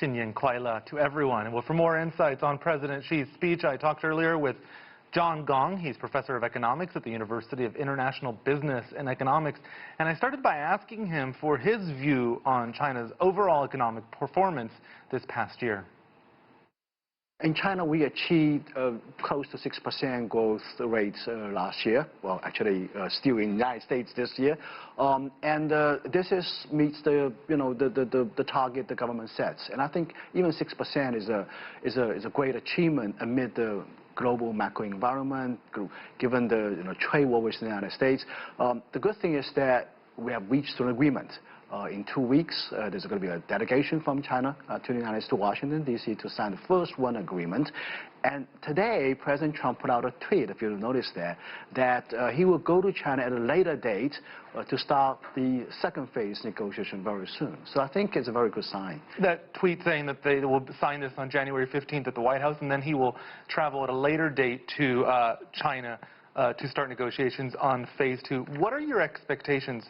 Xinyan Kuaila to everyone. Well, for more insights on President Xi's speech, I talked earlier with John Gong. He's professor of economics at the University of International Business and Economics. And I started by asking him for his view on China's overall economic performance this past year. In China, we achieved close to 6% growth rates last year. Well, actually, still in the United States this year, this meets the target the government sets. And I think even 6% is a great achievement amid the global macro environment, given the trade war with the United States. The good thing is that we have reached an agreement. In 2 weeks, there's going to be a delegation from China to the United States, to Washington, D.C. to sign the first one agreement. And today, President Trump put out a tweet, if you'll notice that he will go to China at a later date to start the second phase negotiation very soon. So I think it's a very good sign. That tweet saying that they will sign this on January 15th at the White House, and then he will travel at a later date to China to start negotiations on phase 2. What are your expectations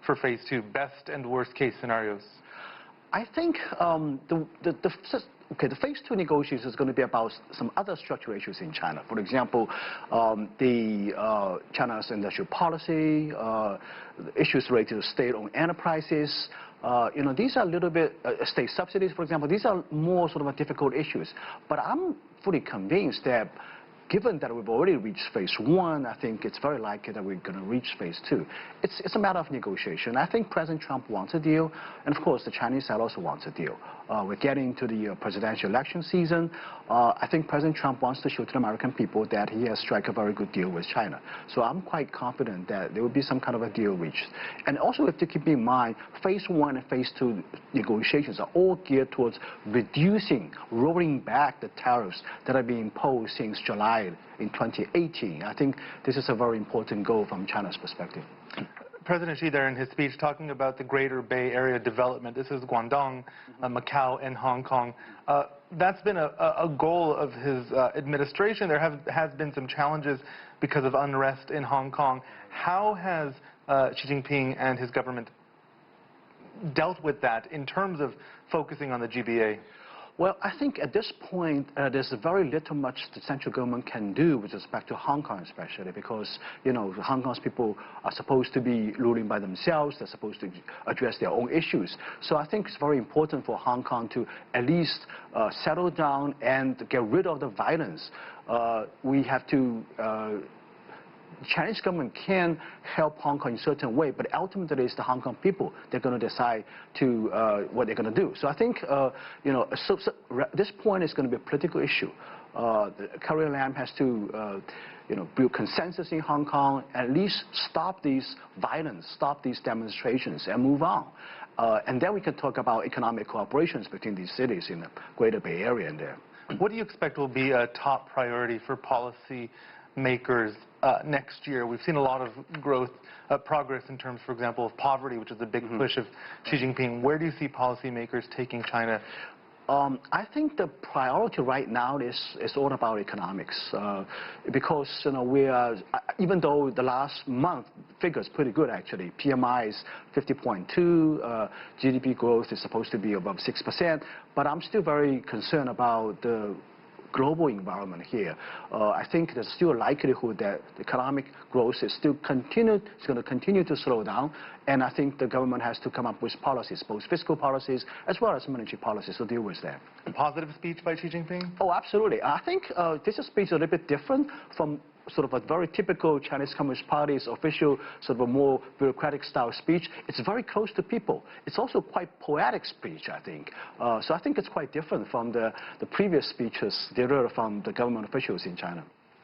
for phase 2, best and worst case scenarios? I think the phase 2 negotiations is going to be about some other structural issues in China. For example, China's industrial policy, issues related to state-owned enterprises. These are a little bit state subsidies, for example. These are more sort of difficult issues. But I'm fully convinced that, given that we've already reached phase 1, I think it's very likely that we're going to reach phase 2. It's a matter of negotiation. I think President Trump wants a deal, and of course the Chinese side also wants a deal. We're getting to the presidential election season. I think President Trump wants to show to the American people that he has struck a very good deal with China. So I'm quite confident that there will be some kind of a deal reached. And also, we have to keep in mind, phase 1 and phase 2 negotiations are all geared towards reducing, rolling back the tariffs that have been imposed since July in 2018. I think this is a very important goal from China's perspective. President Xi there in his speech talking about the Greater Bay Area development. This is Guangdong, Macau, and Hong Kong. That's been a goal of his administration. There has been some challenges because of unrest in Hong Kong. How has Xi Jinping and his government dealt with that in terms of focusing on the GBA? Well, I think at this point, there's very little much the central government can do with respect to Hong Kong, especially because, Hong Kong's people are supposed to be ruling by themselves. They're supposed to address their own issues. So I think it's very important for Hong Kong to at least settle down and get rid of the violence. We have to... The Chinese government can help Hong Kong in a certain way, but ultimately it's the Hong Kong people they're going to decide to what they're going to do. So I think this point is going to be a political issue. Carrie Lam has to build consensus in Hong Kong, at least stop these violence, stop these demonstrations, and move on. And then we can talk about economic cooperations between these cities in the Greater Bay Area and there. What do you expect will be a top priority for policy makers next year? We've seen a lot of progress in terms, for example, of poverty, which is a big push of Xi Jinping. Where do you see policymakers taking China? I think the priority right now is all about economics, because we are, even though the last month figure is pretty good actually, PMI is 50.2, GDP growth is supposed to be above 6%, but I'm still very concerned about the global environment here. I think there's still a likelihood that the economic growth is going to continue to slow down, and I think the government has to come up with policies, both fiscal policies as well as monetary policies, to deal with that. A positive speech by Xi Jinping? Oh, absolutely. I think this speech is a little bit different from sort of a very typical Chinese Communist Party's official, sort of a more bureaucratic style speech. It's very close to people. It's also quite poetic speech, I think. So I think it's quite different from the previous speeches delivered from the government officials in China.